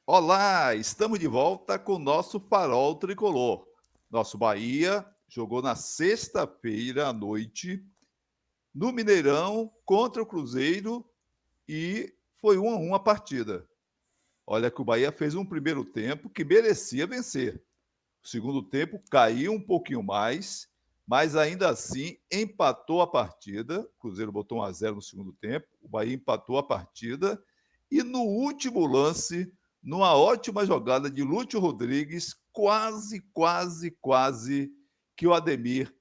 Olá, estamos de volta com o nosso Farol Tricolor. Nosso Bahia jogou na sexta-feira à noite no Mineirão contra o Cruzeiro e foi 1-1 a partida. Olha que o Bahia fez um primeiro tempo que merecia vencer. O segundo tempo caiu um pouquinho mais, mas ainda assim empatou a partida. O Cruzeiro botou 1-0 no segundo tempo, o Bahia empatou a partida e no último lance, numa ótima jogada de Lúcio Rodrigues, quase que o Ademir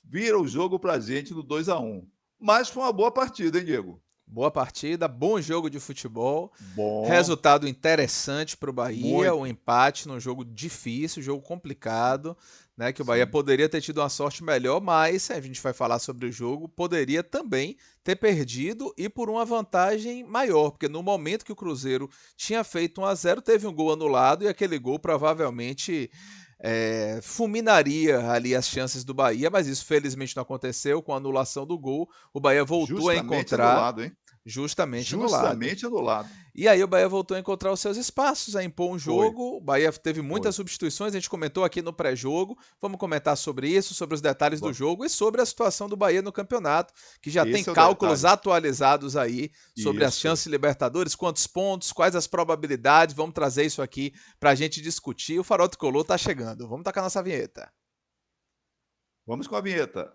vira o jogo pra gente no 2-1. Mas foi uma boa partida, hein, Diego? Boa partida, bom jogo de futebol, Bom, resultado interessante para o Bahia, o muito. empate num jogo difícil, jogo Sim, complicado, né? Que o Bahia sim. poderia ter tido uma sorte melhor, mas a gente vai falar sobre o jogo, poderia também ter perdido e por uma vantagem maior, porque no momento que o Cruzeiro tinha feito 1-0, teve um gol anulado e aquele gol provavelmente fulminaria ali as chances do Bahia, mas isso felizmente não aconteceu com a anulação do gol. O Bahia voltou a Justamente encontrar anulado, hein? justamente anulado. Justamente anulado. E aí o Bahia voltou a encontrar os seus espaços, a impor um Foi, jogo. O Bahia teve foi. muitas substituições, a gente comentou aqui no pré-jogo. Vamos comentar sobre isso, sobre os detalhes do jogo e sobre a situação do Bahia no campeonato, que já tem Esse é o cálculos detalhe. atualizados aí sobre as Isso. chances de Libertadores, quantos pontos, quais as probabilidades. Vamos trazer isso aqui para a gente discutir. O Farol Tricolor tá chegando. Vamos tacar nossa vinheta. Vamos com a vinheta.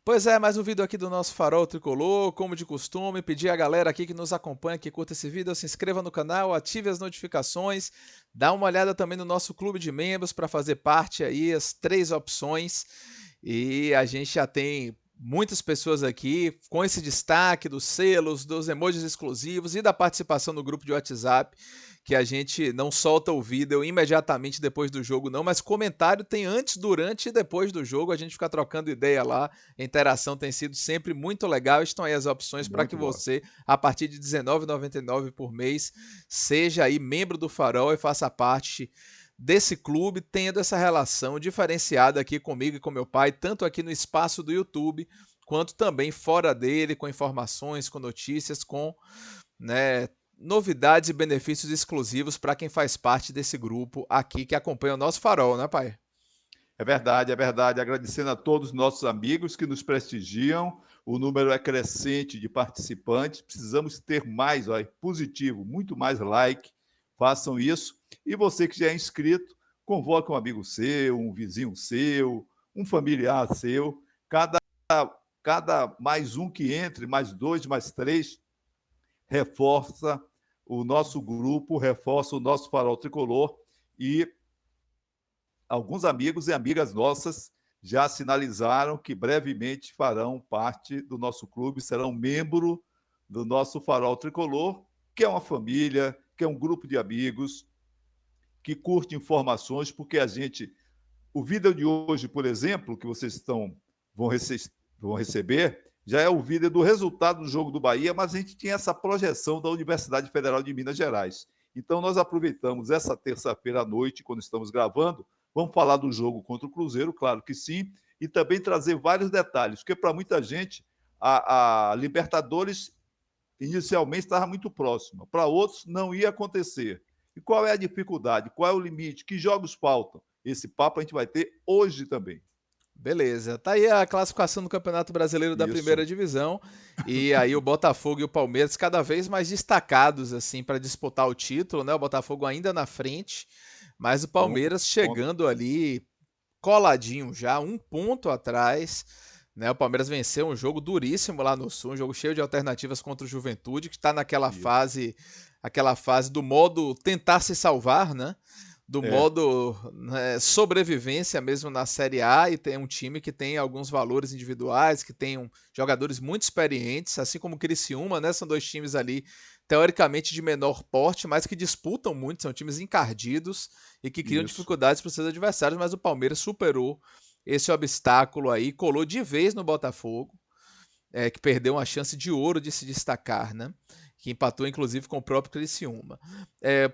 Pois é, mais um vídeo aqui do nosso Farol Tricolor, como de costume, pedir a galera aqui que nos acompanha, que curta esse vídeo, se inscreva no canal, ative as notificações, dá uma olhada também no nosso clube de membros para fazer parte aí, as 3 opções, e a gente já tem muitas pessoas aqui com esse destaque dos selos, dos emojis exclusivos e da participação no grupo de WhatsApp, que a gente não solta o vídeo imediatamente depois do jogo não, mas comentário tem antes, durante e depois do jogo, a gente fica trocando ideia lá. A interação tem sido sempre muito legal. Estão aí as opções para que Muito boa. você, a partir de R$19,99 por mês, seja aí membro do Farol e faça parte desse clube, tendo essa relação diferenciada aqui comigo e com meu pai, tanto aqui no espaço do YouTube, quanto também fora dele, com informações, com notícias, com, né, novidades e benefícios exclusivos para quem faz parte desse grupo aqui que acompanha o nosso Farol, né, pai? É verdade, é verdade. Agradecendo a todos os nossos amigos que nos prestigiam. O número é crescente de participantes. Precisamos ter mais, ó, positivo, muito mais like. Façam isso. E você que já é inscrito, convoque um amigo seu, um vizinho seu, um familiar seu. Cada, cada mais um que entre, mais dois, mais três, reforça o nosso grupo, reforça o nosso farol tricolor e alguns amigos e amigas nossas já sinalizaram que brevemente farão parte do nosso clube, serão membro do nosso Farol Tricolor, que é uma família, que é um grupo de amigos, que curte informações, porque a gente. O vídeo de hoje, por exemplo, que vocês vão, vão receber, já é o vídeo do resultado do jogo do Bahia, mas a gente tinha essa projeção da Universidade Federal de Minas Gerais. Então, nós aproveitamos essa terça-feira à noite, quando estamos gravando, vamos falar do jogo contra o Cruzeiro, claro que sim, e também trazer vários detalhes, porque para muita gente a Libertadores inicialmente estava muito próxima, para outros não ia acontecer. E qual é a dificuldade? Qual é o limite? Que jogos faltam? Esse papo a gente vai ter hoje também. Beleza. Tá aí a classificação do Campeonato Brasileiro da Isso, Primeira Divisão. E aí o Botafogo e o Palmeiras cada vez mais destacados assim para disputar o título, né? O Botafogo ainda na frente, mas o com Palmeiras ponto. chegando ali coladinho já, um ponto atrás. Né, o Palmeiras venceu um jogo duríssimo lá no Sul, um jogo cheio de alternativas contra o Juventude, que está naquela Isso. fase, aquela fase do modo tentar se salvar, né? Do É, modo, né, sobrevivência mesmo na Série A, e tem um time que tem alguns valores individuais, que tem jogadores muito experientes, assim como o Criciúma, né? São dois times ali teoricamente de menor porte, mas que disputam muito, são times encardidos e que criam isso. dificuldades para os seus adversários, mas o Palmeiras superou esse obstáculo aí, colou de vez no Botafogo, que perdeu uma chance de ouro de se destacar, né? que empatou inclusive com o próprio Criciúma.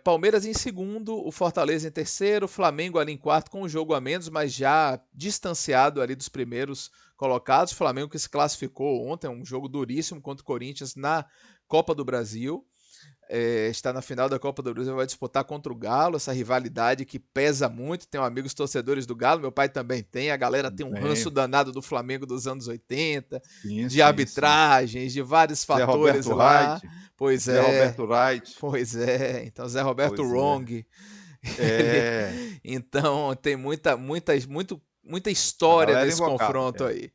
Palmeiras em segundo, o Fortaleza em terceiro, o Flamengo ali em quarto com um jogo a menos, mas já distanciado ali dos primeiros colocados. O Flamengo que se classificou ontem, um jogo duríssimo contra o Corinthians na Copa do Brasil. Está na final da Copa do Brasil, vai disputar contra o Galo, essa rivalidade que pesa muito. Tenho amigos torcedores do Galo, meu pai também tem, a galera tem um ranço Bem, danado do Flamengo dos anos 80, sim, de sim, sim. arbitragens, de vários Zé fatores Roberto lá. Wright, Pois Zé é, Roberto Wright, pois é. Então, Zé Roberto pois é. Wrong. É, Então, tem muita a história galera nesse invocada. confronto aí.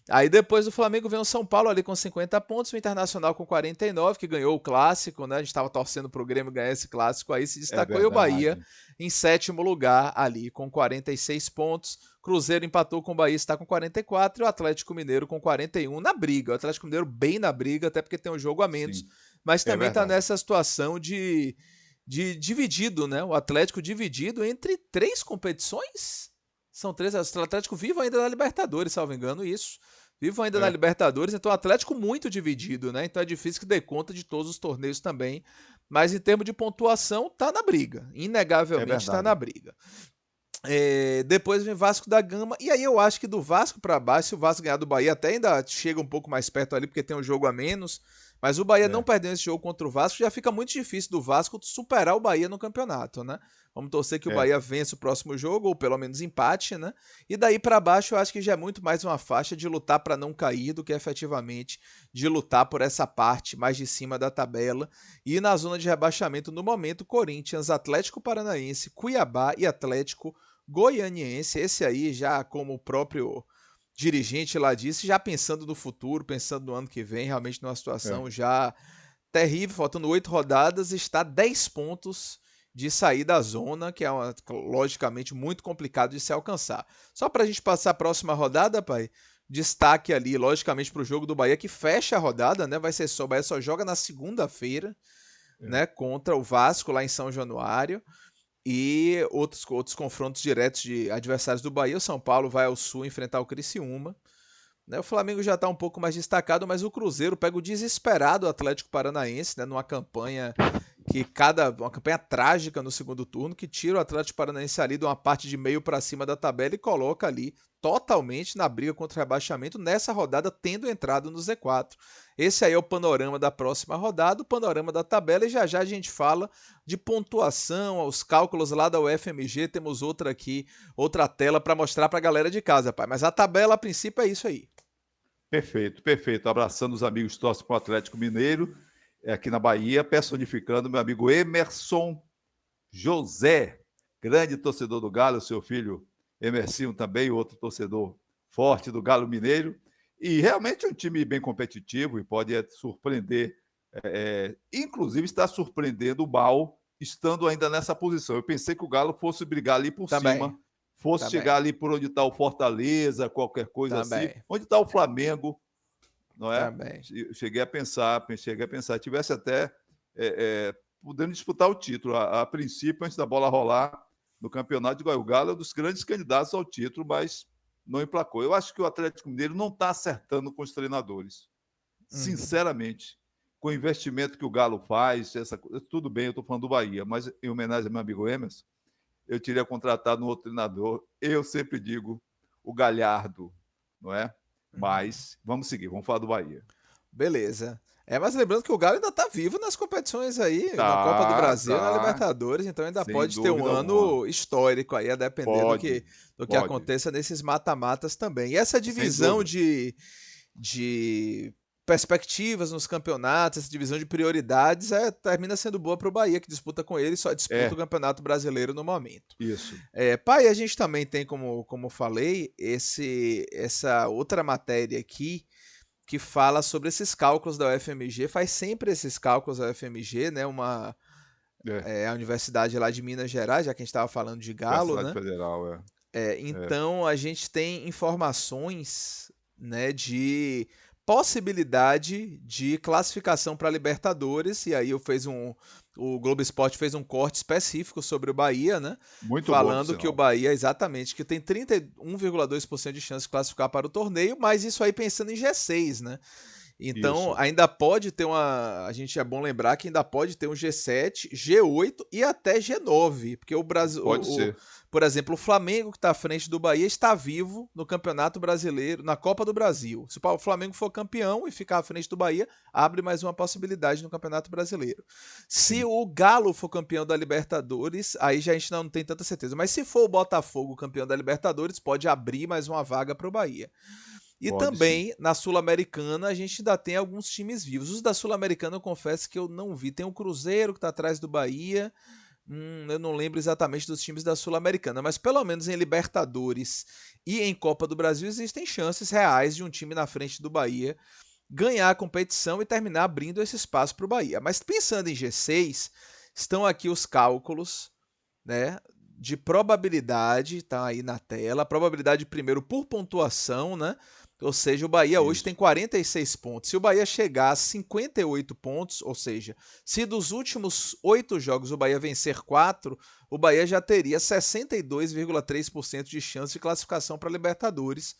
Aí depois do Flamengo vem o São Paulo ali com 50 pontos, o Internacional com 49, que ganhou o clássico, né? A gente estava torcendo pro Grêmio ganhar esse clássico aí, se É destacou. E o Bahia verdade. em sétimo lugar ali com 46 pontos. Cruzeiro empatou com o Bahia, está com 44 e o Atlético Mineiro com 41 na briga. O Atlético Mineiro bem na briga, até porque tem um jogo a menos, Sim, mas é também está verdade. nessa situação de dividido, né? O Atlético dividido entre 3 competições. São 3. O Atlético vive ainda na Libertadores, salvo engano, isso. Vivo ainda na É, Libertadores, então o Atlético muito dividido, né? Então é difícil que dê conta de todos os torneios também. Mas em termos de pontuação, tá na briga. é Inegavelmente tá na verdade. briga. Depois vem Vasco da Gama. E aí eu acho que do Vasco para baixo, se o Vasco ganhar do Bahia, até ainda chega um pouco mais perto ali, porque tem um jogo a menos. Mas o Bahia não É, perdendo esse jogo contra o Vasco, já fica muito difícil do Vasco superar o Bahia no campeonato, né? Vamos torcer que o é. Bahia vença o próximo jogo, ou pelo menos empate, né? E daí para baixo eu acho que já é muito mais uma faixa de lutar para não cair do que efetivamente de lutar por essa parte mais de cima da tabela. E na zona de rebaixamento, no momento, Corinthians, Atlético Paranaense, Cuiabá e Atlético Goianiense. Esse aí já como o próprio dirigente lá disse, já pensando no futuro, pensando no ano que vem, realmente numa É. situação já terrível, faltando 8 rodadas, está 10 pontos de sair da zona, que é logicamente muito complicado de se alcançar. Só para a gente passar a próxima rodada, pai, destaque ali, logicamente, para o jogo do Bahia, que fecha a rodada, né? Vai ser só, o Bahia só joga na segunda-feira, É. né? Contra o Vasco lá em São Januário. E outros confrontos diretos de adversários do Bahia. O São Paulo vai ao Sul enfrentar o Criciúma. Né? O Flamengo já está um pouco mais destacado, mas o Cruzeiro pega o desesperado Atlético Paranaense, né? Numa campanha uma campanha trágica no segundo turno, que tira o Atlético Paranaense ali de uma parte de meio para cima da tabela e coloca ali totalmente na briga contra o rebaixamento nessa rodada, tendo entrado no Z4. Esse aí é o panorama da próxima rodada, o panorama da tabela, e já já a gente fala de pontuação, os cálculos lá da UFMG. Temos outra aqui, outra tela para mostrar para a galera de casa, pai. Mas a tabela a princípio é isso aí. Perfeito, perfeito. Abraçando os amigos que torcem para o Atlético Mineiro, aqui na Bahia, personificando meu amigo Emerson José, grande torcedor do Galo, seu filho Emercinho também, outro torcedor forte do Galo Mineiro. E realmente é um time bem competitivo e pode surpreender, inclusive está surpreendendo o mal estando ainda nessa posição. Eu pensei que o Galo fosse brigar ali por Também, cima, fosse chegar também, ali por onde está o Fortaleza, qualquer coisa assim, também, onde está o Flamengo, não é? também. Cheguei a pensar, tivesse até podendo disputar o título. A princípio, antes da bola rolar no campeonato de Goiás, o Galo é um dos grandes candidatos ao título, mas não emplacou. Eu acho que o Atlético Mineiro não está acertando com os treinadores. Uhum. Sinceramente, com o investimento que o Galo faz, tudo bem, eu estou falando do Bahia, mas em homenagem ao meu amigo Emerson, eu teria contratado um outro treinador. Eu sempre digo o Galhardo, não é? Uhum. Mas vamos seguir, vamos falar do Bahia. Beleza. Mas lembrando que o Galo ainda tá vivo nas competições aí, na Copa do Tá, Brasil e na tá, Libertadores, então ainda sem pode ter um dúvida alguma. ano histórico aí, a depender do Pode, que, do que pode, aconteça nesses mata-matas também. E essa sem divisão dúvida. de perspectivas nos campeonatos, essa divisão de prioridades, termina sendo boa para o Bahia, que disputa com ele, só disputa o É, Campeonato Brasileiro no momento. isso. Pai, a gente também tem, como falei, essa outra matéria aqui, que fala sobre esses cálculos da UFMG, faz sempre esses cálculos da UFMG, né? É, A universidade lá de Minas Gerais, já que a gente estava falando de Galo, Universidade né? Federal, é. Então a gente tem informações, né, de possibilidade de classificação para Libertadores, e aí o Globo Esporte fez um corte específico sobre o Bahia, né? Muito bom, por Falando que o sinal. Bahia, exatamente, que tem 31,2% de chance de classificar para o torneio, mas isso aí pensando em G6, né? Então, Isso. ainda pode ter a gente é bom lembrar que ainda pode ter um G7, G8 e até G9, porque o Brasil, Pode ser. por exemplo, o Flamengo que está à frente do Bahia está vivo no Campeonato Brasileiro, na Copa do Brasil. Se o Flamengo for campeão e ficar à frente do Bahia, abre mais uma possibilidade no Campeonato Brasileiro. Se Sim. o Galo for campeão da Libertadores, aí já a gente não tem tanta certeza. Mas se for o Botafogo campeão da Libertadores, pode abrir mais uma vaga para o Bahia. E Pode sim. também, na Sul-Americana, a gente ainda tem alguns times vivos. Os da Sul-Americana, eu confesso que eu não vi. Tem o Cruzeiro, que está atrás do Bahia. Eu não lembro exatamente dos times da Sul-Americana, mas pelo menos em Libertadores e em Copa do Brasil existem chances reais de um time na frente do Bahia ganhar a competição e terminar abrindo esse espaço para o Bahia. Mas pensando em G6, estão aqui os cálculos, né, de probabilidade, tá aí na tela. Probabilidade primeiro por pontuação, né? Ou seja, o Bahia hoje tem Isso. 46 pontos. Se o Bahia chegar a 58 pontos, ou seja, se dos últimos 8 jogos o Bahia vencer 4, o Bahia já teria 62,3% de chance de classificação para a Libertadores.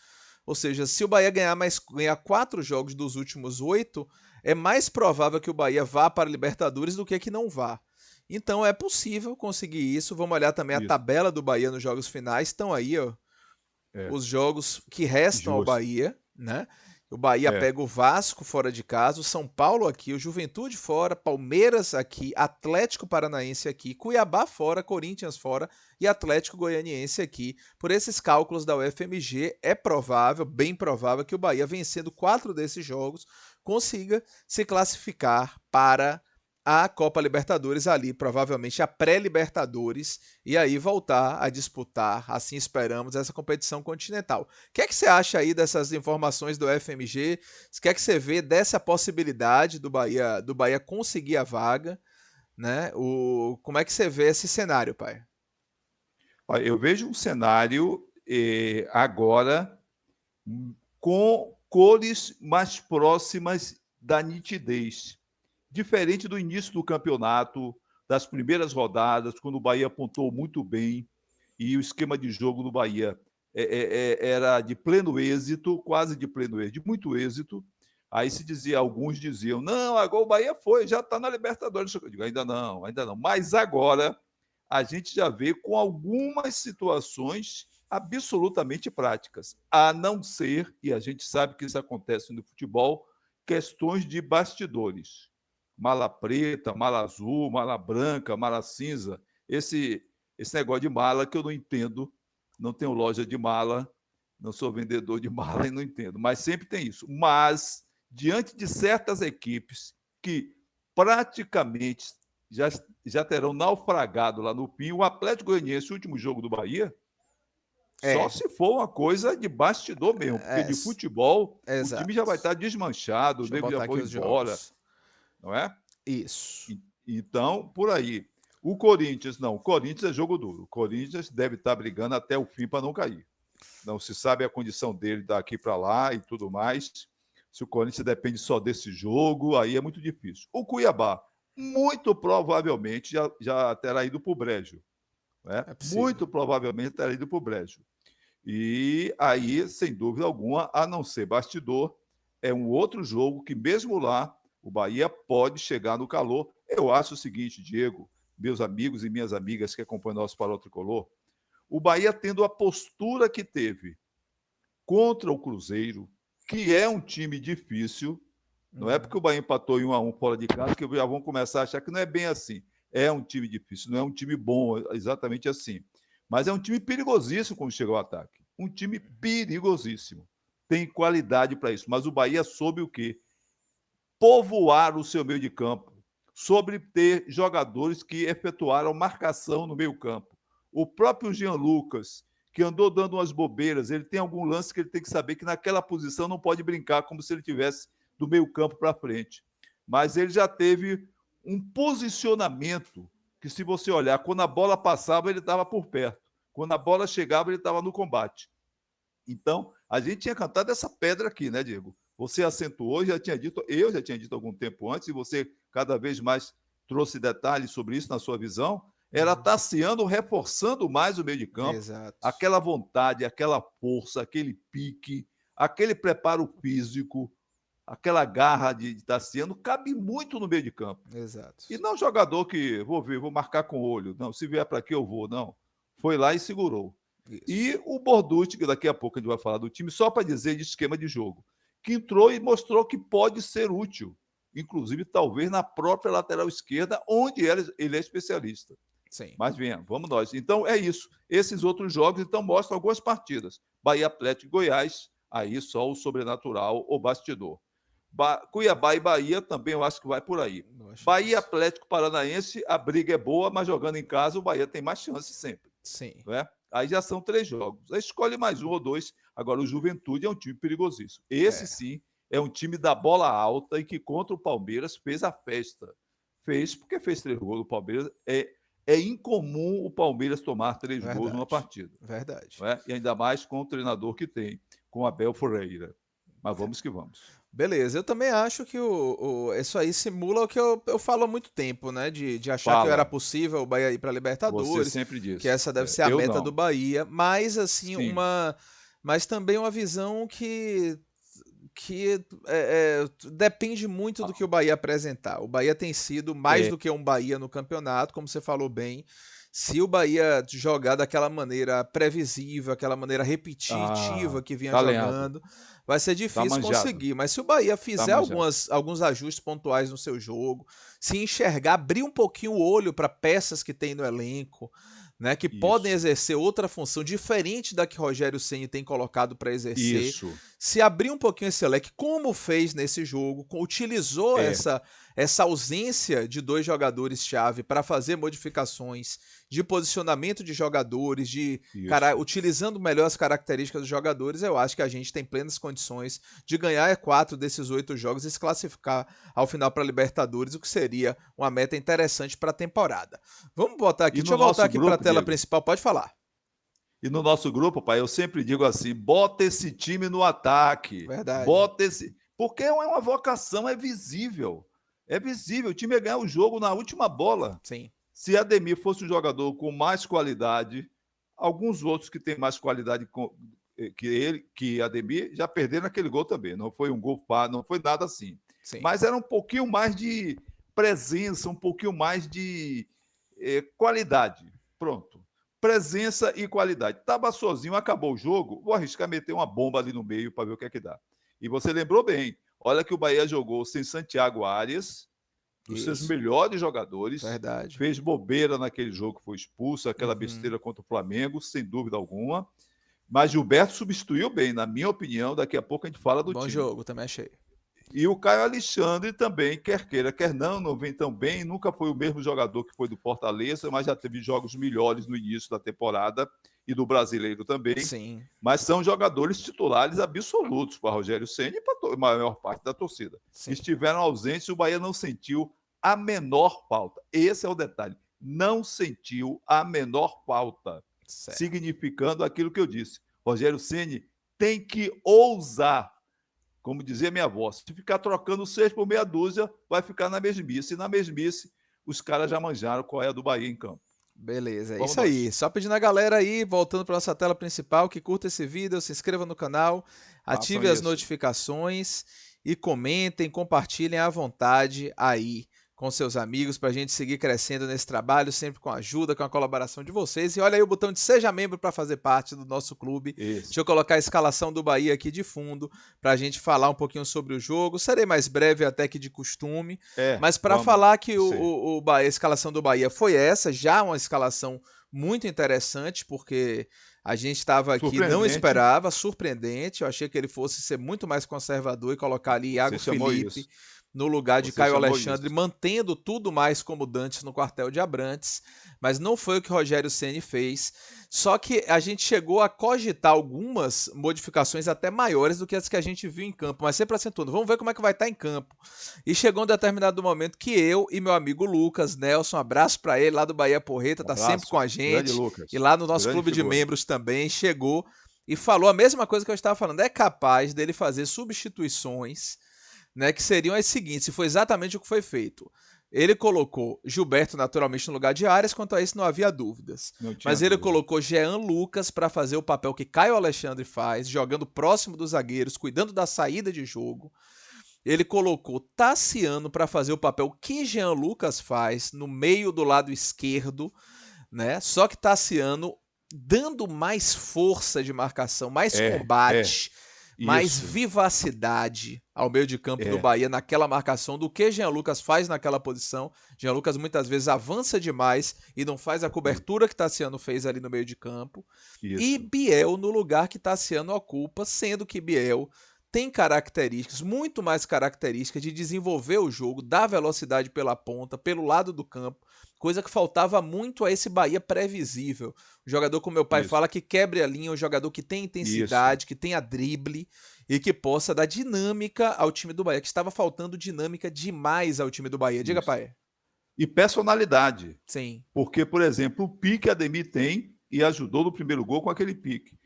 Ou seja, se o Bahia ganhar 4 jogos dos últimos 8, é mais provável que o Bahia vá para a Libertadores do que não vá. Então é possível conseguir isso. Vamos olhar também a Isso. tabela do Bahia nos jogos finais. Estão aí, ó, É. os jogos que restam ao Justo. Bahia, né? O Bahia É. pega o Vasco fora de casa, o São Paulo aqui, o Juventude fora, Palmeiras aqui, Atlético Paranaense aqui, Cuiabá fora, Corinthians fora e Atlético Goianiense aqui. Por esses cálculos da UFMG, é provável, bem provável, que o Bahia, vencendo 4 desses jogos, consiga se classificar para a Copa Libertadores ali, provavelmente a pré-Libertadores, e aí voltar a disputar, assim esperamos, essa competição continental. O que é que você acha aí dessas informações do FMG? O que é que você vê dessa possibilidade do Bahia conseguir a vaga, né? Como é que você vê esse cenário, pai? Olha, eu vejo um cenário agora com cores mais próximas da nitidez. Diferente do início do campeonato, das primeiras rodadas, quando o Bahia apontou muito bem e o esquema de jogo do Bahia era de pleno êxito, quase de pleno êxito, de muito êxito. Aí se dizia, alguns diziam, não, agora o Bahia foi, já está na Libertadores. Eu digo, ainda não, ainda não. Mas agora a gente já vê com algumas situações absolutamente práticas, a não ser, e a gente sabe que isso acontece no futebol, questões de bastidores. Mala preta, mala azul, mala branca, mala cinza. Esse negócio de mala que eu não entendo, não tenho loja de mala, não sou vendedor de mala e não entendo, mas sempre tem isso. Mas, diante de certas equipes que praticamente já terão naufragado lá no PIN, o Atlético Goianiense, o último jogo do Bahia, só É, se for uma coisa de bastidor mesmo, porque é, de futebol o time já exato. vai estar desmanchado, o Deixa eu nego já botar aqui foi os embora, jogos. não é? Isso. Então, por aí. O Corinthians, não, o Corinthians é jogo duro. O Corinthians deve estar brigando até o fim para não cair. Não se sabe a condição dele daqui para lá e tudo mais. Se o Corinthians depende só desse jogo, aí é muito difícil. O Cuiabá, muito provavelmente, já terá ido para o Brejo. Né? É possível. Muito provavelmente terá ido para o Brejo. E aí, sem dúvida alguma, a não ser bastidor, é um outro jogo que, mesmo lá, o Bahia pode chegar no calor. Eu acho o seguinte, Diego, meus amigos e minhas amigas que acompanham o nosso Paró Tricolor, o Bahia tendo a postura que teve contra o Cruzeiro, que é um time difícil, não é porque o Bahia empatou em 1-1 fora de casa que já vão começar a achar que não é bem assim. É um time difícil, não é um time bom, exatamente assim. Mas é um time perigosíssimo quando chega ao ataque. Um time perigosíssimo. Tem qualidade para isso. Mas o Bahia soube o quê? Povoar o seu meio de campo. Sobre ter jogadores que efetuaram marcação no meio campo. O próprio Jean Lucas, que andou dando umas bobeiras, ele tem algum lance que ele tem que saber que naquela posição não pode brincar como se ele tivesse do meio campo para frente. Mas ele já teve um posicionamento que, se você olhar, quando a bola passava, ele estava por perto. Quando a bola chegava, ele estava no combate. Então, a gente tinha cantado essa pedra aqui, né, Diego? Você acentuou, já tinha dito, eu já tinha dito algum tempo antes, e você cada vez mais trouxe detalhes sobre isso na sua visão. Era Tassiano reforçando mais o meio de campo, Exato. aquela vontade, aquela força, aquele pique, aquele preparo físico, aquela garra de Tassiano, cabe muito no meio de campo. Exato. E não jogador que vou marcar com o olho. Não, se vier para aqui eu vou. Não. Foi lá e segurou. Isso. E o Borducci, que daqui a pouco a gente vai falar do time, só para dizer de esquema de jogo, que entrou e mostrou que pode ser útil. Inclusive, talvez na própria lateral esquerda, onde ele é especialista. Sim. Mas venha, vamos nós. Então é isso. Esses outros jogos, então, mostram algumas partidas. Bahia Atlético e Goiás, aí só o sobrenatural, o bastidor. Cuiabá e Bahia também eu acho que vai por aí. Bahia Atlético Paranaense, a briga é boa, mas jogando em casa o Bahia tem mais chance sempre. Sim. Não é? Aí já são 3 jogos. Aí escolhe mais um ou 2. Agora o Juventude é um time perigosíssimo. Esse sim é um time da bola alta e que contra o Palmeiras fez a festa. Fez porque fez 3 gols. O Palmeiras é incomum o Palmeiras tomar 3 gols numa partida. Verdade. Não é? E ainda mais com o treinador que tem, com Abel Ferreira. Mas vamos que vamos. Beleza, eu também acho que isso aí simula o que eu falo há muito tempo, né? De achar que era possível o Bahia ir para Libertadores. Você sempre disse. Que essa deve ser a meta do Bahia. Mas, assim, Sim. mas também uma visão que depende muito do que o Bahia apresentar. O Bahia tem sido mais do que um Bahia no campeonato, como você falou bem. Se o Bahia jogar daquela maneira previsível, aquela maneira repetitiva que vinha jogando, vai ser difícil conseguir. Mas se o Bahia fizer alguns ajustes pontuais no seu jogo, se enxergar, abrir um pouquinho o olho para peças que tem no elenco, né, que podem exercer outra função diferente da que Rogério Ceni tem colocado para exercer. Se abrir um pouquinho esse leque, como fez nesse jogo, utilizou essa ausência de 2 jogadores-chave para fazer modificações de posicionamento de jogadores, utilizando melhor as características dos jogadores, eu acho que a gente tem plenas condições de ganhar 4 desses 8 jogos e se classificar ao final para a Libertadores, o que seria uma meta interessante para a temporada. Vamos botar aqui, deixa eu voltar aqui para a tela principal, pode falar. E no nosso grupo, pai, eu sempre digo assim, bota esse time no ataque. Verdade. Porque é uma vocação, é visível. É visível, o time ia ganhar o jogo na última bola. Sim. Se Ademir fosse um jogador com mais qualidade, alguns outros que têm mais qualidade que Ademir, já perderam aquele gol também. Não foi um gol, não foi nada assim. Sim. Mas era um pouquinho mais de presença, um pouquinho mais de qualidade. Pronto. Presença e qualidade. Estava sozinho, acabou o jogo, vou arriscar meter uma bomba ali no meio para ver o que é que dá. E você lembrou bem, olha que o Bahia jogou sem Santiago Arias, dos seus melhores jogadores. Verdade. Fez bobeira naquele jogo, foi expulso, aquela besteira contra o Flamengo, sem dúvida alguma. Mas Gilberto substituiu bem, na minha opinião. Daqui a pouco a gente fala do time. Bom jogo, também achei. E o Caio Alexandre também, quer queira, quer não vem tão bem. Nunca foi o mesmo jogador que foi do Fortaleza, mas já teve jogos melhores no início da temporada e do Brasileiro também. Sim. Mas são jogadores titulares absolutos para Rogério Ceni e para a maior parte da torcida. Sim. Estiveram ausentes e o Bahia não sentiu a menor falta. Esse é o detalhe. Não sentiu a menor falta. Certo. Significando aquilo que eu disse. Rogério Ceni tem que ousar. Como dizia minha avó, se ficar trocando 6 por meia dúzia, vai ficar na mesmice. E na mesmice, os caras já manjaram qual é a do Bahia em campo. Beleza, é isso aí. Só pedindo a galera aí, voltando para nossa tela principal, que curta esse vídeo, se inscreva no canal, ative as notificações e comentem, compartilhem à vontade aí com seus amigos para a gente seguir crescendo nesse trabalho, sempre com a ajuda, com a colaboração de vocês. E olha aí o botão de Seja Membro para fazer parte do nosso clube. Isso. Deixa eu colocar a escalação do Bahia aqui de fundo para a gente falar um pouquinho sobre o jogo. Serei mais breve até que de costume, mas para falar que a escalação do Bahia foi essa, já uma escalação muito interessante, porque a gente estava aqui, não esperava, surpreendente. Eu achei que ele fosse ser muito mais conservador e colocar ali Iago Felipe no lugar de Caio Alexandre, mantendo tudo mais como dantes no quartel de Abrantes, mas não foi o que Rogério Ceni fez. Só que a gente chegou a cogitar algumas modificações até maiores do que as que a gente viu em campo, mas sempre acentuando, vamos ver como é que vai estar em campo. E chegou um determinado momento que eu e meu amigo Lucas Nelson, um abraço para ele lá do Bahia Porreta, tá sempre com a gente, e lá no nosso clube de membros também, chegou e falou a mesma coisa que eu estava falando, é capaz dele fazer substituições, né, que seriam as seguintes, e foi exatamente o que foi feito. Ele colocou Gilberto naturalmente no lugar de Arias, quanto a isso não havia dúvidas. Mas ele colocou Jean Lucas para fazer o papel que Caio Alexandre faz, jogando próximo dos zagueiros, cuidando da saída de jogo. Ele colocou Tassiano para fazer o papel que Jean Lucas faz no meio do lado esquerdo, né? Só que Tassiano dando mais força de marcação, mais É, combate, mais isso, vivacidade ao meio de campo do é, Bahia naquela marcação do que Jean Lucas faz naquela posição. Jean Lucas muitas vezes avança demais e não faz a cobertura que Tassiano fez ali no meio de campo. E isso, Biel no lugar que Tassiano ocupa, sendo que Biel tem características, muito mais características de desenvolver o jogo, dar velocidade pela ponta, pelo lado do campo, coisa que faltava muito a esse Bahia previsível. Um jogador, como meu pai isso, fala, que quebre a linha, um jogador que tem isso, intensidade, que tenha drible e que possa dar dinâmica ao time do Bahia, que estava faltando dinâmica demais ao time do Bahia. Diga, isso. pai. E personalidade, Sim, porque, por exemplo, o pique Ademir tem e ajudou no primeiro gol com aquele pique.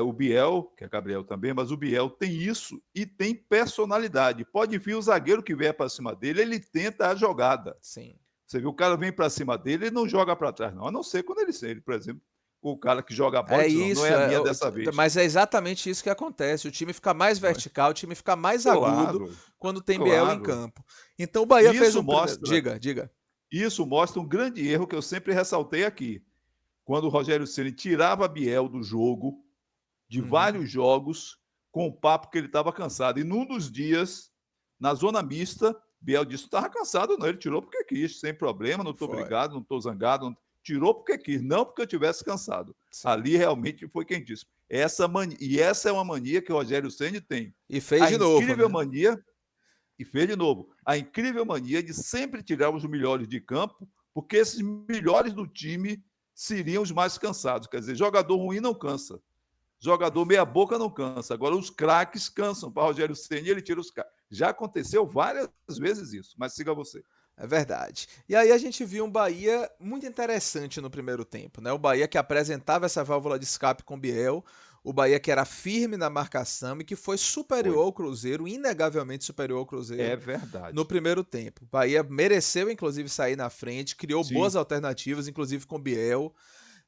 O Biel, que é Gabriel também, mas o Biel tem isso e tem personalidade. Pode vir o zagueiro que vier para cima dele, ele tenta a jogada. sim. Você viu, o cara vem para cima dele, ele não joga para trás, não. A não ser quando ele, por exemplo, o cara que joga a bola É diz, não, não é isso, a minha dessa vez. mas é exatamente isso que acontece. O time fica mais Não é? vertical, o time fica mais agudo Claro, quando tem Biel em claro. campo. Então o Bahia fez Isso um primeiro. mostra, Diga, diga. isso mostra um grande erro que eu sempre ressaltei aqui. Quando o Rogério Ceni tirava Biel do jogo, de Uhum. vários jogos, com o papo que ele estava cansado. E num dos dias, na zona mista, Biel disse: não estava cansado, não. Ele tirou porque quis, sem problema, não estou Foi. brigado, não estou zangado. Não... Tirou porque quis, não porque eu tivesse cansado. Sim. Ali realmente foi quem disse. E essa é uma mania que o Rogério Ceni tem. E fez A de novo, incrível né? mania, e fez de novo, a incrível mania de sempre tirar os melhores de campo, porque esses melhores do time seriam os mais cansados. Quer dizer, jogador ruim não cansa. Jogador meia boca não cansa. Agora os craques cansam. Para Rogério Ceni ele tira os craques. Já aconteceu várias vezes isso, mas siga você. É verdade. E aí a gente viu um Bahia muito interessante no primeiro tempo, né? O Bahia que apresentava essa válvula de escape com Biel, o Bahia que era firme na marcação e que foi superior Foi. ao Cruzeiro, inegavelmente superior ao É Cruzeiro no verdade. primeiro tempo. O Bahia mereceu inclusive sair na frente, criou Sim, boas alternativas, inclusive com Biel,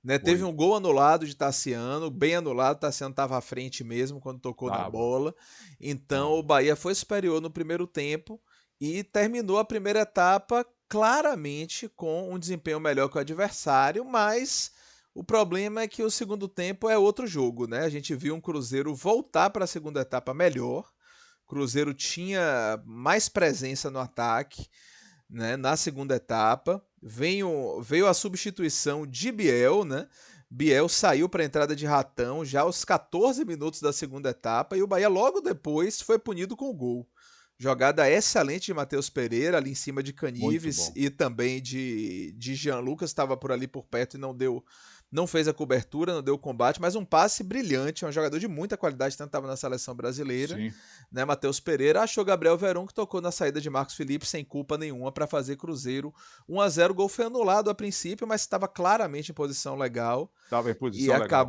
né? Teve foi. um gol anulado de Tassiano, bem anulado, Tassiano estava à frente mesmo quando tocou na Tava, bola. Então o tava. Bahia foi superior no primeiro tempo e terminou a primeira etapa claramente com um desempenho melhor que o adversário, mas o problema é que o segundo tempo é outro jogo, né? A gente viu um Cruzeiro voltar para a segunda etapa melhor. O Cruzeiro tinha mais presença no ataque, né, na segunda etapa. Veio a substituição de Biel, né? Biel saiu para a entrada de Ratão já aos 14 minutos da segunda etapa e o Bahia logo depois foi punido com o gol. Jogada excelente de Matheus Pereira ali em cima de Muito Canives bom. e também de Jean Lucas, estava por ali por perto e não fez a cobertura, não deu o combate, mas um passe brilhante, um jogador de muita qualidade, tanto estava na seleção brasileira, Sim, né? Matheus Pereira achou Gabriel Veron que tocou na saída de Marcos Felipe sem culpa nenhuma para fazer Cruzeiro 1-0. O gol foi anulado a princípio, mas estava claramente em posição legal estava em e posição legal.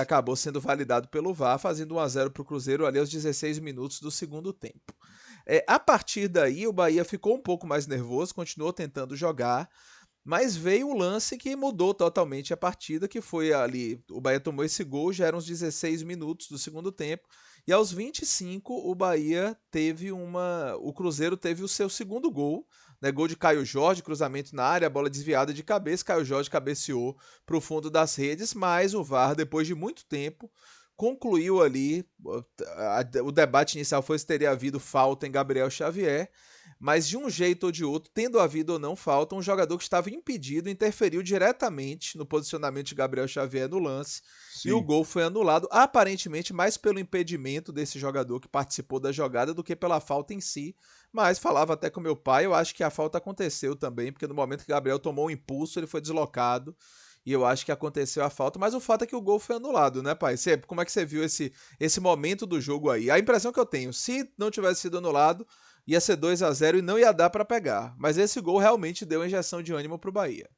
acabou sendo validado pelo VAR, fazendo 1-0 para o Cruzeiro ali aos 16 minutos do segundo tempo. A partir daí, o Bahia ficou um pouco mais nervoso, continuou tentando jogar, mas veio um lance que mudou totalmente a partida, que foi ali, o Bahia tomou esse gol, já eram os 16 minutos do segundo tempo, e aos 25 o Cruzeiro teve o seu segundo gol, né, gol de Caio Jorge, cruzamento na área, bola desviada de cabeça, Caio Jorge cabeceou para o fundo das redes, mas o VAR, depois de muito tempo, concluiu ali, o debate inicial foi se teria havido falta em Gabriel Xavier, mas de um jeito ou de outro, tendo havido ou não falta, um jogador que estava impedido interferiu diretamente no posicionamento de Gabriel Xavier no lance e o Sim, gol foi anulado, aparentemente mais pelo impedimento desse jogador que participou da jogada do que pela falta em si. Mas falava até com meu pai, eu acho que a falta aconteceu também, porque no momento que Gabriel tomou um impulso, ele foi deslocado. E eu acho que aconteceu a falta, mas o fato é que o gol foi anulado, né, pai? Como é que você viu esse momento do jogo aí? A impressão que eu tenho, se não tivesse sido anulado, ia ser 2-0 e não ia dar para pegar. Mas esse gol realmente deu uma injeção de ânimo pro Bahia.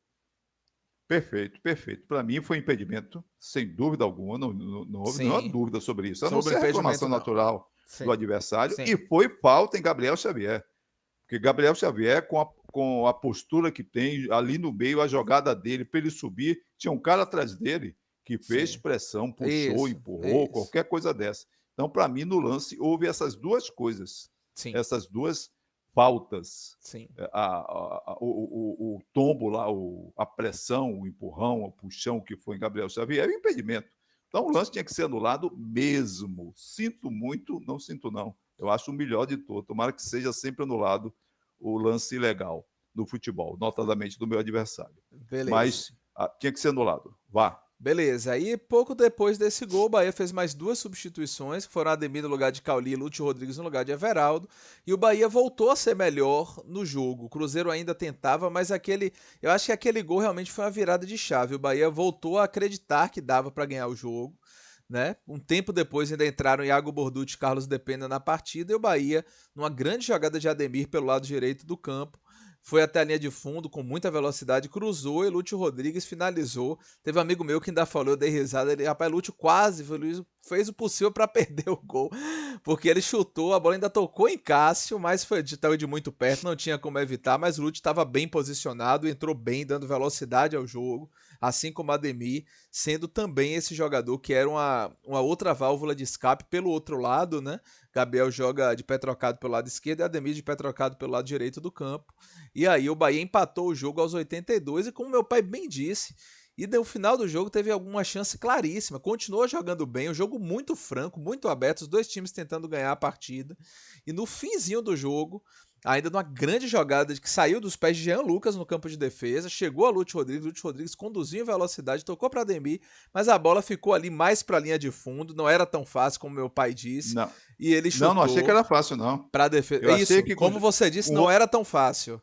perfeito, perfeito. Para mim foi impedimento, sem dúvida alguma, não houve nenhuma Sim, dúvida sobre isso, a não sobre ser a impedimento reclamação não. natural do Sim, adversário, sim, e foi falta em Gabriel Xavier. Porque Gabriel Xavier, com a postura que tem ali no meio, a jogada dele, para ele subir, tinha um cara atrás dele que fez sim. pressão, puxou, Isso, empurrou, isso. qualquer coisa dessa. Então, para mim, no lance, houve essas duas coisas. Sim, essas duas faltas, sim. o tombo lá, a pressão, o empurrão, o puxão que foi em Gabriel Xavier, e o impedimento. Então o lance tinha que ser anulado mesmo. Sinto muito, não sinto não. Eu acho o melhor de todo. Tomara que seja sempre anulado o lance ilegal no futebol, notadamente do meu adversário. Beleza. Mas tinha que ser anulado. Vá. Beleza, aí pouco depois desse gol, o Bahia fez mais duas substituições, que foram Ademir no lugar de Cauli e Lúcio Rodrigues no lugar de Everaldo, e o Bahia voltou a ser melhor no jogo. O Cruzeiro ainda tentava, mas eu acho que aquele gol realmente foi uma virada de chave. O Bahia voltou a acreditar que dava para ganhar o jogo, né? Um tempo depois ainda entraram Iago Borducci e Carlos Depena na partida, e o Bahia, numa grande jogada de Ademir pelo lado direito do campo, foi até a linha de fundo com muita velocidade, cruzou e Lúcio Rodrigues finalizou. Teve um amigo meu que ainda falou, eu dei risada, ele, rapaz, Lúcio quase fez o possível para perder o gol, porque ele chutou, a bola ainda tocou em Cássio, mas foi de muito perto, não tinha como evitar, mas o Lúcio estava bem posicionado, entrou bem, dando velocidade ao jogo, assim como Ademir, sendo também esse jogador que era uma outra válvula de escape pelo outro lado, né? Gabriel joga de pé trocado pelo lado esquerdo e Ademir de pé trocado pelo lado direito do campo. E aí o Bahia empatou o jogo aos 82 e como meu pai bem disse, e no final do jogo teve alguma chance claríssima, continuou jogando bem, um jogo muito franco, muito aberto, os dois times tentando ganhar a partida. E no finzinho do jogo, ainda numa grande jogada que saiu dos pés de Jean Lucas no campo de defesa, chegou a Lúcio Rodrigues conduziu em velocidade, tocou para Ademir, mas a bola ficou ali mais para a linha de fundo, não era tão fácil como meu pai disse, Não, e ele não achei que chutou era fácil, não. para defesa. É Eu achei isso, que como você disse, não com era tão fácil.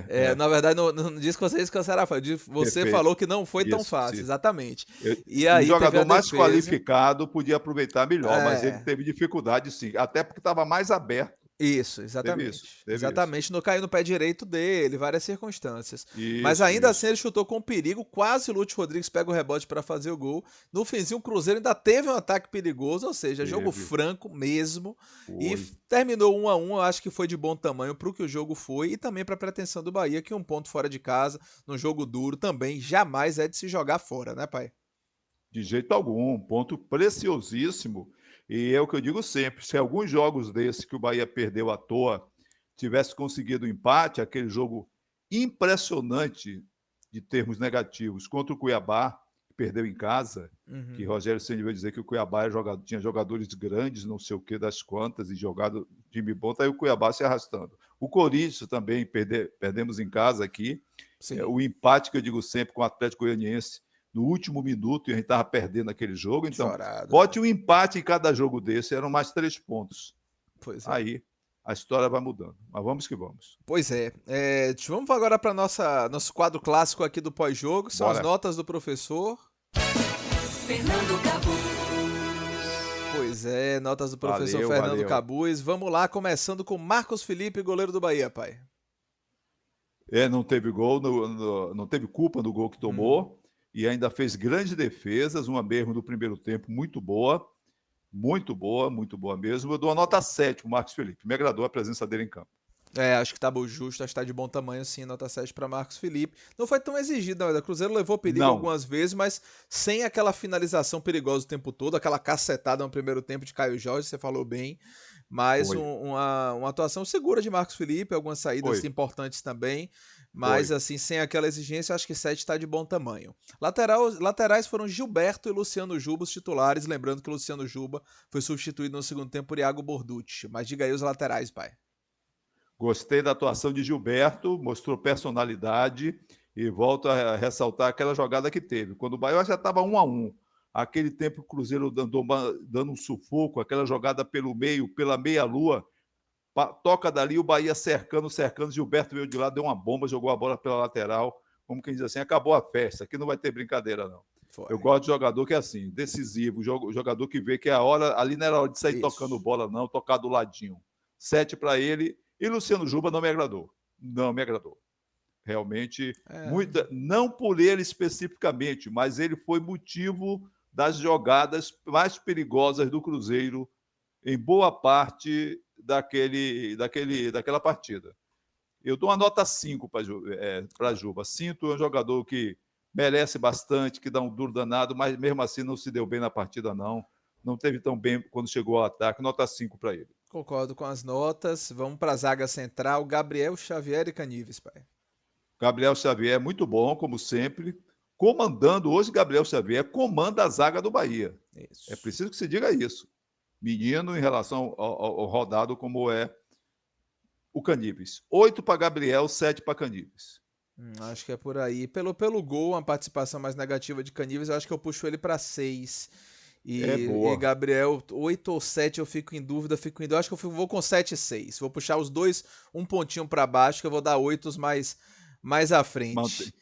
é, Na verdade, não disse que você disse que você era fácil. Você perfeito. falou que não foi tão Isso, fácil, sim. exatamente. Eu E o aí teve a jogador mais defesa. qualificado podia aproveitar melhor, mas ele É, teve dificuldade sim, até porque estava mais aberto. isso, Teve isso, exatamente. teve isso. Exatamente, não caiu no pé direito dele, várias circunstâncias. Mas Isso, ainda assim isso. ele chutou com perigo, quase o Lúcio Rodrigues pega o rebote para fazer o gol. No finzinho o Cruzeiro ainda teve um ataque perigoso, ou seja, jogo Teve, franco mesmo. E foi. terminou 1-1, eu acho que foi de bom tamanho para o que o jogo foi e também para a pretensão do Bahia, que um ponto fora de casa, num jogo duro, também jamais é de se jogar fora, né, pai? De jeito algum, um ponto preciosíssimo. E é o que eu digo sempre: se alguns jogos desses que o Bahia perdeu à toa tivesse conseguido o empate, aquele jogo impressionante de termos negativos contra o Cuiabá, que perdeu em casa, que Uhum. Rogério Ceni veio dizer que o Cuiabá tinha jogadores grandes, não sei o que das quantas, e jogado time bom, tá aí o Cuiabá se arrastando. O Corinthians também perdemos em casa aqui. Sim, O empate que eu digo sempre com o Atlético Goianiense no último minuto e a gente estava perdendo aquele jogo. Então, chorado, né? bote um empate em cada jogo desse, eram mais 3 pontos. Pois é. Aí a história vai mudando. Mas vamos que vamos. Pois é. Vamos agora para nosso quadro clássico aqui do pós-jogo, são as Bora. notas do professor. Fernando Cabu, Pois é, notas do professor Valeu, Fernando valeu. Cabuz. Vamos lá, começando com Marcos Felipe, goleiro do Bahia, pai. Não teve gol, não teve culpa no gol que Uhum. tomou e ainda fez grandes defesas, uma mesmo no primeiro tempo muito boa mesmo. Eu dou a nota 7 para o Marcos Felipe. Me agradou a presença dele em campo. Acho que tá bom, justo, acho que tá de bom tamanho, sim, nota 7 para Marcos Felipe. Não foi tão exigido, não. O Cruzeiro levou perigo Não, algumas vezes, mas sem aquela finalização perigosa o tempo todo, aquela cacetada no primeiro tempo de Caio Jorge, você falou bem. Mas foi, uma atuação segura de Marcos Felipe, algumas saídas foi, importantes também. Mas, foi. assim, sem aquela exigência, acho que 7 está de bom tamanho. Laterais foram Gilberto e Luciano Juba, os titulares. Lembrando que o Luciano Juba foi substituído no segundo tempo por Iago Borducci. Mas diga aí os laterais, pai. Gostei da atuação de Gilberto, mostrou personalidade e volto a ressaltar aquela jogada que teve. Quando o Bahia já estava 1-1, aquele tempo o Cruzeiro dando um sufoco, aquela jogada pelo meio, pela meia-lua, toca dali, o Bahia cercando, Gilberto veio de lá, deu uma bomba, jogou a bola pela lateral, como quem diz assim, acabou a festa, aqui não vai ter brincadeira não. Eu Foi. gosto de jogador que é assim, decisivo, jogador que vê que é a hora, ali não era hora de sair tocando Isso. bola não, tocar do ladinho. 7 para ele, e Luciano Juba não me agradou. Não me agradou. Realmente, É, muita, não por ele especificamente, mas ele foi motivo das jogadas mais perigosas do Cruzeiro em boa parte daquela partida. Eu dou uma nota 5 para Juba. Sinto um jogador que merece bastante, que dá um duro danado, mas mesmo assim não se deu bem na partida, não. Não teve tão bem quando chegou ao ataque. Nota 5 para ele. Concordo com as notas. Vamos para a zaga central, Gabriel Xavier e Canives, pai. Gabriel Xavier, muito bom, como sempre. Comandando, hoje, Gabriel Xavier comanda a zaga do Bahia. É Isso. preciso que se diga isso. Menino em relação ao rodado, como é o Canives. 8 para Gabriel, 7 para Canives. Acho que é por aí. Pelo gol, uma participação mais negativa de Canives, eu acho que eu puxo ele para 6. É E boa. Gabriel, 8 ou 7 eu fico em dúvida, Acho que vou com 7 e 6. Vou puxar os dois um pontinho para baixo, que eu vou dar 8 mais à Mantém, frente.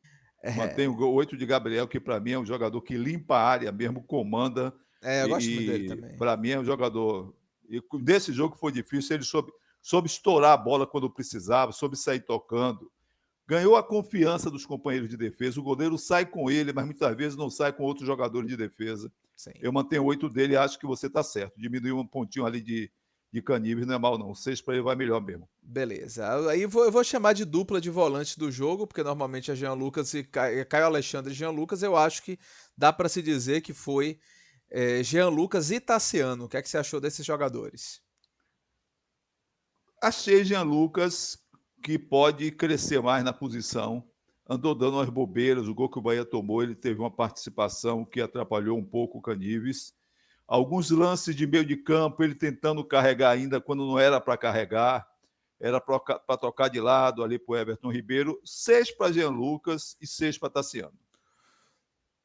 mantém o 8 de Gabriel, que para mim é um jogador que limpa a área mesmo, comanda. Eu gosto muito dele E também. para mim é um jogador. E nesse jogo foi difícil, ele soube estourar a bola quando precisava, soube sair tocando. Ganhou a confiança dos companheiros de defesa. O goleiro sai com ele, mas muitas vezes não sai com outros jogadores de defesa. Sim. Eu mantenho 8 dele e acho que você está certo. Diminuir um pontinho ali de Canives não é mal, não. 6 para ele vai melhor mesmo. Beleza. Aí eu vou chamar de dupla de volante do jogo, porque normalmente é Jean Lucas e Caio Alexandre e Jean Lucas. Eu acho que dá para se dizer que foi Jean Lucas e Tassiano. O que é que você achou desses jogadores? Achei Jean Lucas que pode crescer mais na posição. Andou dando umas bobeiras. O gol que o Bahia tomou, ele teve uma participação que atrapalhou um pouco o Canives. Alguns lances de meio de campo, ele tentando carregar ainda quando não era para carregar. Era para tocar de lado ali para o Everton Ribeiro. 6 para Jean Lucas e 6 para Tassiano.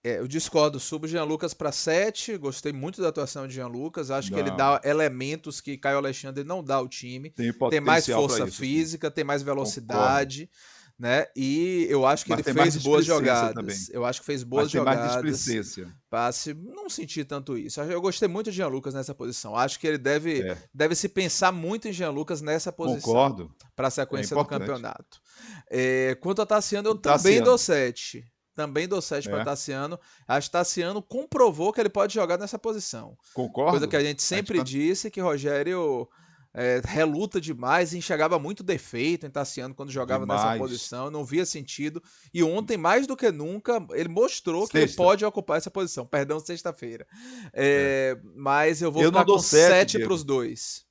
Eu discordo, subo o Jean Lucas para 7. Gostei muito da atuação de Jean Lucas. Acho que ele Não, dá elementos que Caio Alexandre não dá ao time. tem Tem mais potencial para força isso, sim. física, tem mais Concordo. velocidade, né? E eu acho que Mas ele tem mais fez boas displicência também. jogadas. Eu acho que fez Mas boas tem mais jogadas. displicência. Passe, não senti tanto isso. Eu gostei muito de Jean Lucas nessa posição. Acho que ele É, deve se pensar muito em Jean Lucas nessa posição concordo. para a É sequência do importante. campeonato. Quanto a Tassiano, eu E também dou Tassiano. 7. Também dou 7 para É, Tassiano. Acho que Tassiano comprovou que ele pode jogar nessa posição. Coisa que concordo. a gente A gente sempre disse, que Rogério reluta demais e enxergava muito defeito em Tassiano quando jogava nessa demais. posição. Não via sentido. E ontem, mais do que nunca, ele mostrou que ele Sexta. pode ocupar essa posição. Perdão, sexta-feira. É. Mas eu vou Eu não ficar dou com 7, 7 para Diego. os dois.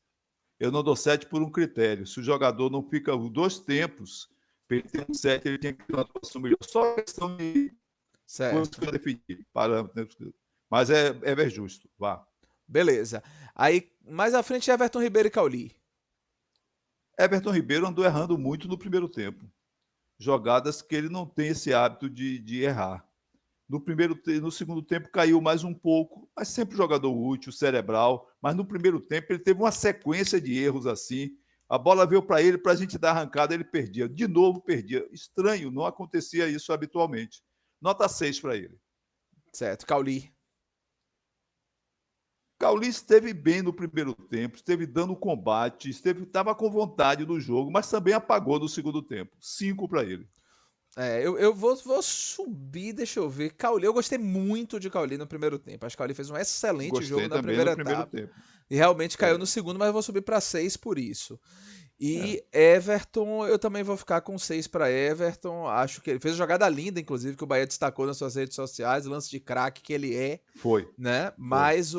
Eu não dou 7 por um critério. Se o jogador não fica os 2 tempos, para ele ter um 7, ele tem que ter uma atuação melhor. Só questão de coisas que Certo. eu defini, parâmetros. Mas é justo. Vá. Beleza. Aí, mais à frente, Everton Ribeiro e Cauli. Everton Ribeiro andou errando muito no primeiro tempo. Jogadas que ele não tem esse hábito de errar. No segundo tempo caiu mais um pouco, mas sempre jogador útil, cerebral. Mas no primeiro tempo ele teve uma sequência de erros assim. A bola veio para ele, para a gente dar arrancada, ele perdia. De novo perdia. Estranho, não acontecia isso habitualmente. Nota 6 para ele. Certo. Cauli. Cauli esteve bem no primeiro tempo, esteve dando combate, estava com vontade no jogo, mas também apagou no segundo tempo. 5 para ele. Eu vou subir, deixa eu ver. Cauli, eu gostei muito de Cauli no primeiro tempo. Acho que Cauli fez um excelente jogo Gostei na também no primeira primeiro etapa. tempo. E realmente caiu É, no segundo, mas eu vou subir para 6 por isso. é. E Everton, eu também vou ficar com 6 para Everton. Acho que ele fez uma jogada linda, inclusive, que o Bahia destacou nas suas redes sociais, lance de craque que ele é, Foi, né? foi. Mas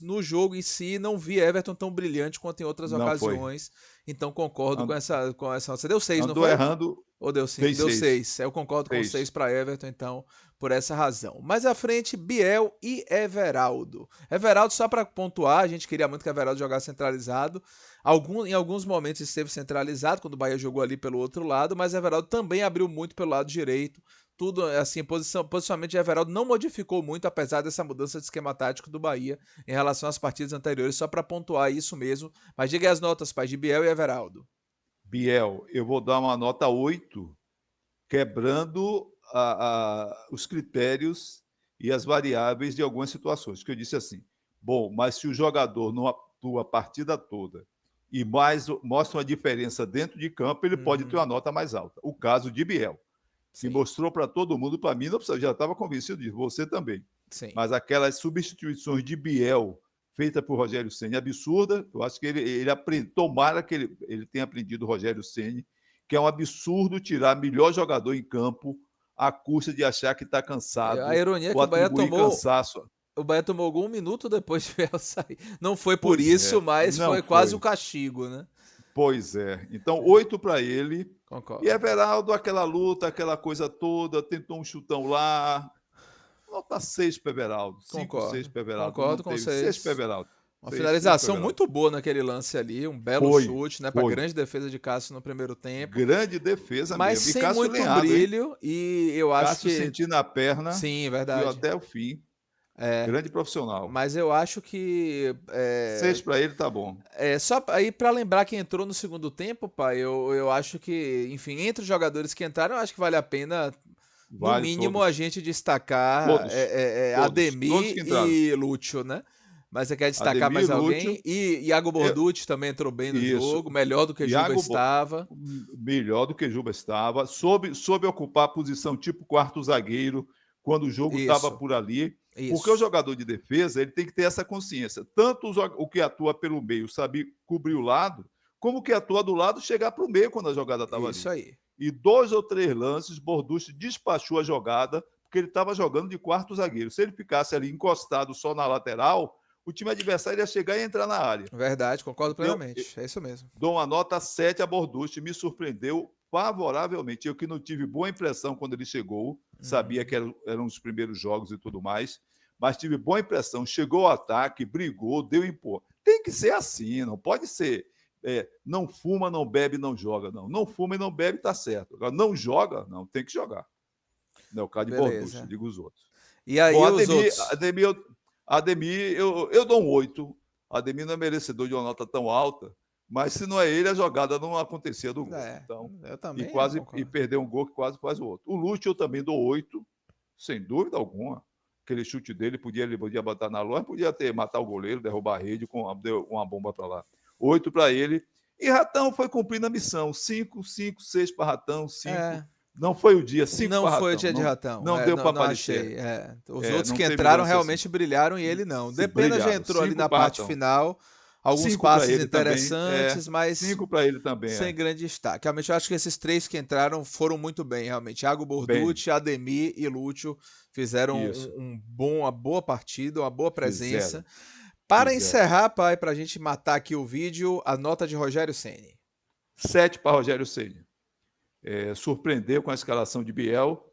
no jogo em si não vi Everton tão brilhante quanto em outras Não foi. ocasiões. Então concordo And- com essa. Você deu 6, não Andou foi? errando, Ou deu 5? fez Deu 6. 6. Eu concordo com 6 6. para Everton, então, por essa razão. Mais à frente, Biel e Everaldo. Everaldo, só para pontuar, a gente queria muito que Everaldo jogasse centralizado. Em alguns momentos esteve centralizado, quando o Bahia jogou ali pelo outro lado, mas Everaldo também abriu muito pelo lado direito. Tudo assim, posicionamento de Everaldo não modificou muito, apesar dessa mudança de esquema tático do Bahia em relação às partidas anteriores, só para pontuar isso mesmo. Mas diga aí as notas, pai, de Biel e Everaldo. Biel, eu vou dar uma nota 8, quebrando os critérios e as variáveis de algumas situações. Que eu disse assim, bom, mas se o jogador não atua a partida toda e mais mostra uma diferença dentro de campo, ele pode ter uma nota mais alta. O caso de Biel, que Sim, mostrou para todo mundo, para mim, não precisa, já estava convencido disso, você também. sim. Mas aquelas substituições de Biel feita por Rogério Ceni absurda, eu acho que ele aprende, tomara que ele tenha aprendido o Rogério Ceni, que é um absurdo tirar melhor jogador em campo à custa de achar que está A cansado ironia é ou que o Bahia atribuir tomou cansaço. O Bahia tomou gol 1 minuto depois de Biel sair. Não foi por Pois isso, é, mas não foi quase o foi. castigo, né? Pois é. Então, 8 para ele. E Concordo. Everaldo, aquela luta, aquela coisa toda, tentou um chutão lá. Nota 6 para Everaldo. 5, 6 Concordo. para Everaldo. Não Concordo com teve. 6 para vocês. Everaldo. Uma 6 para finalização Everaldo. muito boa naquele lance ali, um belo Foi, chute, né, para foi. grande defesa de Cássio no primeiro tempo, Grande defesa mas mesmo. E sem Cássio muito lenhado, hein? brilho e eu acho Cássio que sentindo a perna, sim, viu verdade. até o fim. É, Grande profissional. mas eu acho que 6 para ele tá bom. só aí para lembrar quem entrou no segundo tempo, pai, eu acho que, enfim, entre os jogadores que entraram, eu acho que vale a pena no Vale mínimo a todos. gente destacar Todos. Todos. Todos Ademir que entraram. e Lúcio, né? Mas você quer destacar Ademir, mais alguém? Lúcio. E Iago Eu, Borducci também entrou bem no isso. jogo, melhor do que Juba Iago estava. melhor do que Juba estava. Soube ocupar a posição tipo quarto zagueiro quando o jogo estava Isso, por ali. Porque o isso. jogador de defesa ele tem que ter essa consciência. Tanto o que atua pelo meio saber cobrir o lado, como o que atua do lado chegar para o meio quando a jogada estava Isso ali. aí. E 2 ou 3 lances, Borducci despachou a jogada, porque ele estava jogando de quarto zagueiro. Se ele ficasse ali encostado só na lateral, o time adversário ia chegar e entrar na área. Verdade, concordo Então, plenamente. É isso mesmo. dou uma nota 7 a Borducci, me surpreendeu favoravelmente. Eu que não tive boa impressão quando ele chegou, sabia que eram os primeiros jogos e tudo mais, mas tive boa impressão. Chegou ao ataque, brigou, deu impor. Tem que ser assim, não pode ser. Não fuma, não bebe, não joga. Não, não fuma e não bebe, tá certo. Agora, não joga, não, tem que jogar. Não é o caso de Borducci, Beleza. digo os outros. E Bom, aí os outros? Ademir eu dou um 8. Ademir não é merecedor de uma nota tão alta, mas se não é ele, a jogada não acontecia do gol. Então, Eu também e concordo. perdeu um gol que quase faz o outro. O Lúcio eu também dou 8, sem dúvida alguma. Aquele chute dele, ele podia botar na loja, podia matar o goleiro, derrubar a rede, deu uma bomba para lá. 8 para ele. E Ratão foi cumprindo a missão. 5, 5, 6 para Ratão, 5. É, Não foi o dia, 5 não para foi o Ratão. dia de Não, ratão. não deu Não, para não aparecer. achei. Os outros Não que teve entraram lance assim. realmente brilharam e ele não. Se Depena já brilharam. entrou ali 5 na para parte Ratão. final. Alguns 5 para passes ele também. interessantes, mas 5 para ele também. sem grande destaque. Realmente eu acho que esses três que entraram foram muito bem, realmente. Thiago Bem, Borducci, Ademir e Lúcio fizeram isso. uma boa partida, uma boa presença. Fizeram. Para encerrar, pai, para a gente matar aqui o vídeo, a nota de Rogério Ceni. 7 para Rogério Ceni. Surpreendeu com a escalação de Biel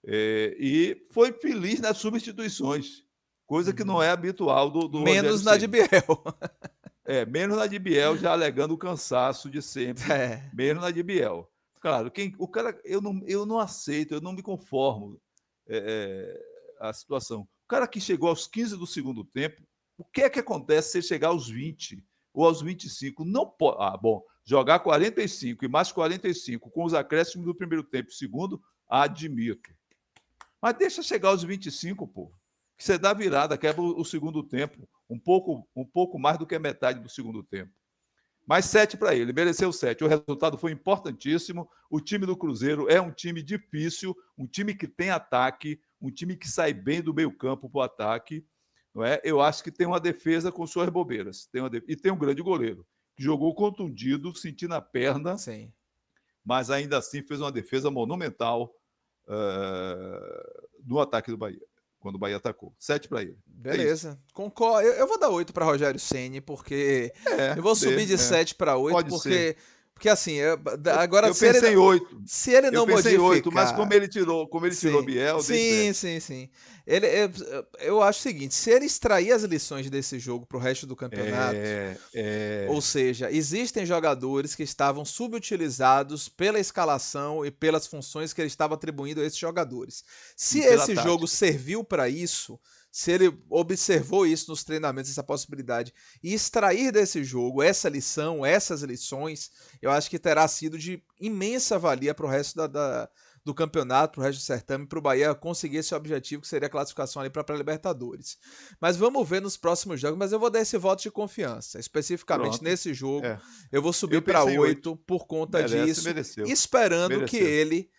e foi feliz nas substituições, coisa que não é habitual do Menos Rogério na de Ceni. Biel. Menos na de Biel, já alegando o cansaço de sempre, menos na de Biel. Claro, o cara, eu não aceito, eu não me conformo a situação. O cara que chegou aos 15 do segundo tempo, o que é que acontece se ele chegar aos 20 ou aos 25? Não pode. Bom, jogar 45 e mais 45 com os acréscimos do primeiro tempo e segundo, admito. Mas deixa chegar aos 25, pô. Que você dá virada, quebra o segundo tempo, um pouco mais do que a metade do segundo tempo. Mas 7 para ele, mereceu 7. O resultado foi importantíssimo. O time do Cruzeiro é um time difícil, um time que tem ataque, um time que sai bem do meio-campo para o ataque. Não é? Eu acho que tem uma defesa com suas bobeiras. E tem um grande goleiro, que jogou contundido, sentindo a perna, Sim. mas ainda assim fez uma defesa monumental no ataque do Bahia, quando o Bahia atacou. 7 para ele. Beleza. Concordo. Eu vou dar 8 para Rogério Ceni, porque eu vou subir de 7 para 8, Pode ser. Porque assim, agora eu pensei em 8. Se ele não modificar... Eu pensei em 8, mas como ele tirou Biel, dei 7. Sim. Eu acho o seguinte, se ele extrair as lições desse jogo pro resto do campeonato, ou seja, existem jogadores que estavam subutilizados pela escalação e pelas funções que ele estava atribuindo a esses jogadores. Se esse jogo serviu para isso, se ele observou isso nos treinamentos, essa possibilidade, e extrair desse jogo essa lição, essas lições, eu acho que terá sido de imensa valia para o resto do campeonato, para o resto do certame, para o Bahia conseguir esse objetivo, que seria a classificação ali para a pré-Libertadores. Mas vamos ver nos próximos jogos, mas eu vou dar esse voto de confiança. Especificamente nesse jogo, eu vou subir para 8 por conta disso, esperando que ele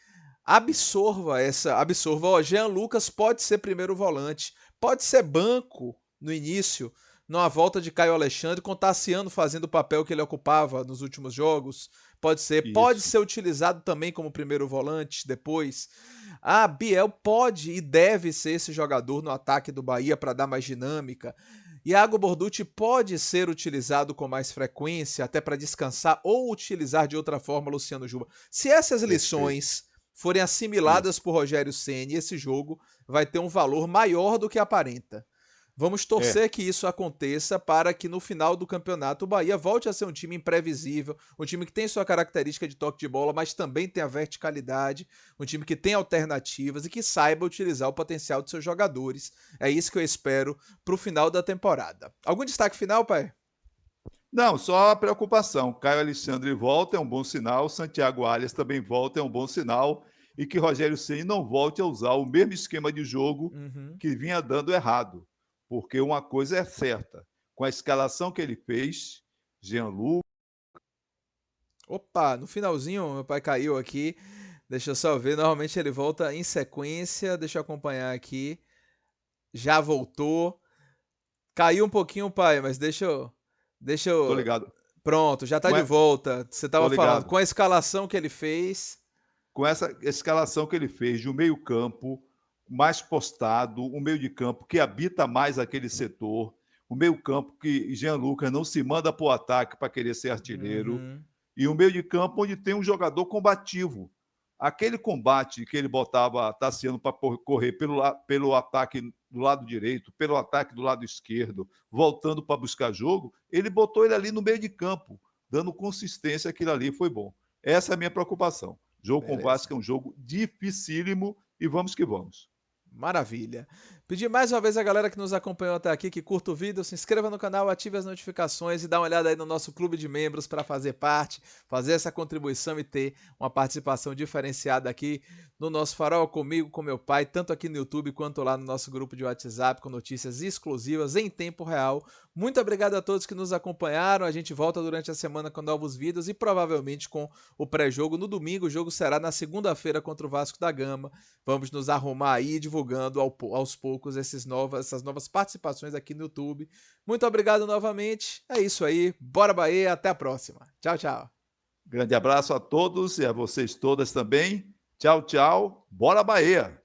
absorva. Jean Lucas pode ser primeiro volante, pode ser banco no início, numa volta de Caio Alexandre, com Tassiano fazendo o papel que ele ocupava nos últimos jogos, Pode ser. Pode Isso. ser utilizado também como primeiro volante depois. Biel pode e deve ser esse jogador no ataque do Bahia para dar mais dinâmica. Iago Borducci pode ser utilizado com mais frequência, até para descansar, ou utilizar de outra forma Luciano Juba. Se essas Perfeito. lições forem assimiladas Isso. por Rogério Ceni, esse jogo vai ter um valor maior do que aparenta. Vamos É. torcer que isso aconteça para que no final do campeonato o Bahia volte a ser um time imprevisível, um time que tem sua característica de toque de bola, mas também tem a verticalidade, um time que tem alternativas e que saiba utilizar o potencial de seus jogadores. É isso que eu espero para o final da temporada. Algum destaque final, pai? Não, só a preocupação. Caio Alexandre volta é um bom sinal, Santiago Arias também volta é um bom sinal, e que Rogério Ceni não volte a usar o mesmo esquema de jogo Uhum. que vinha dando errado. Porque uma coisa é certa, com a escalação que ele fez, Jean-Lucas. Opa, no finalzinho, meu pai caiu aqui. Deixa eu só ver. Normalmente ele volta em sequência. Deixa eu acompanhar aqui. Já voltou. Caiu um pouquinho, pai, mas deixa eu. Deixa Tô eu. ligado. Pronto, já tá Com de a- volta. Você Tô tava falando, ligado. com a escalação que ele fez. Com essa escalação que ele fez de um meio-campo mais postado, um meio de campo que habita mais aquele setor, um meio-campo que Jean Lucas não se manda para o ataque para querer ser artilheiro, Uhum. e um meio de campo onde tem um jogador combativo. Aquele combate que ele botava Tassiano para correr pelo ataque do lado direito, pelo ataque do lado esquerdo, voltando para buscar jogo, ele botou ele ali no meio de campo, dando consistência, aquilo ali foi bom. Essa é a minha preocupação. Jogo com o Beleza. Vasco é um jogo dificílimo e vamos que vamos. Maravilha. Pedir mais uma vez a galera que nos acompanhou até aqui, que curta o vídeo, se inscreva no canal, ative as notificações e dá uma olhada aí no nosso clube de membros para fazer parte, fazer essa contribuição e ter uma participação diferenciada aqui no nosso Farol, comigo, com meu pai, tanto aqui no YouTube quanto lá no nosso grupo de WhatsApp com notícias exclusivas em tempo real. Muito obrigado a todos que nos acompanharam. A gente volta durante a semana com novos vídeos e provavelmente com o pré-jogo no domingo. O jogo será na segunda-feira contra o Vasco da Gama. Vamos nos arrumar aí, divulgando aos poucos essas novas participações aqui no YouTube. Muito obrigado novamente. É isso aí. Bora Bahia. Até a próxima. Tchau, tchau. Grande abraço a todos e a vocês todas também. Tchau, tchau. Bora Bahia!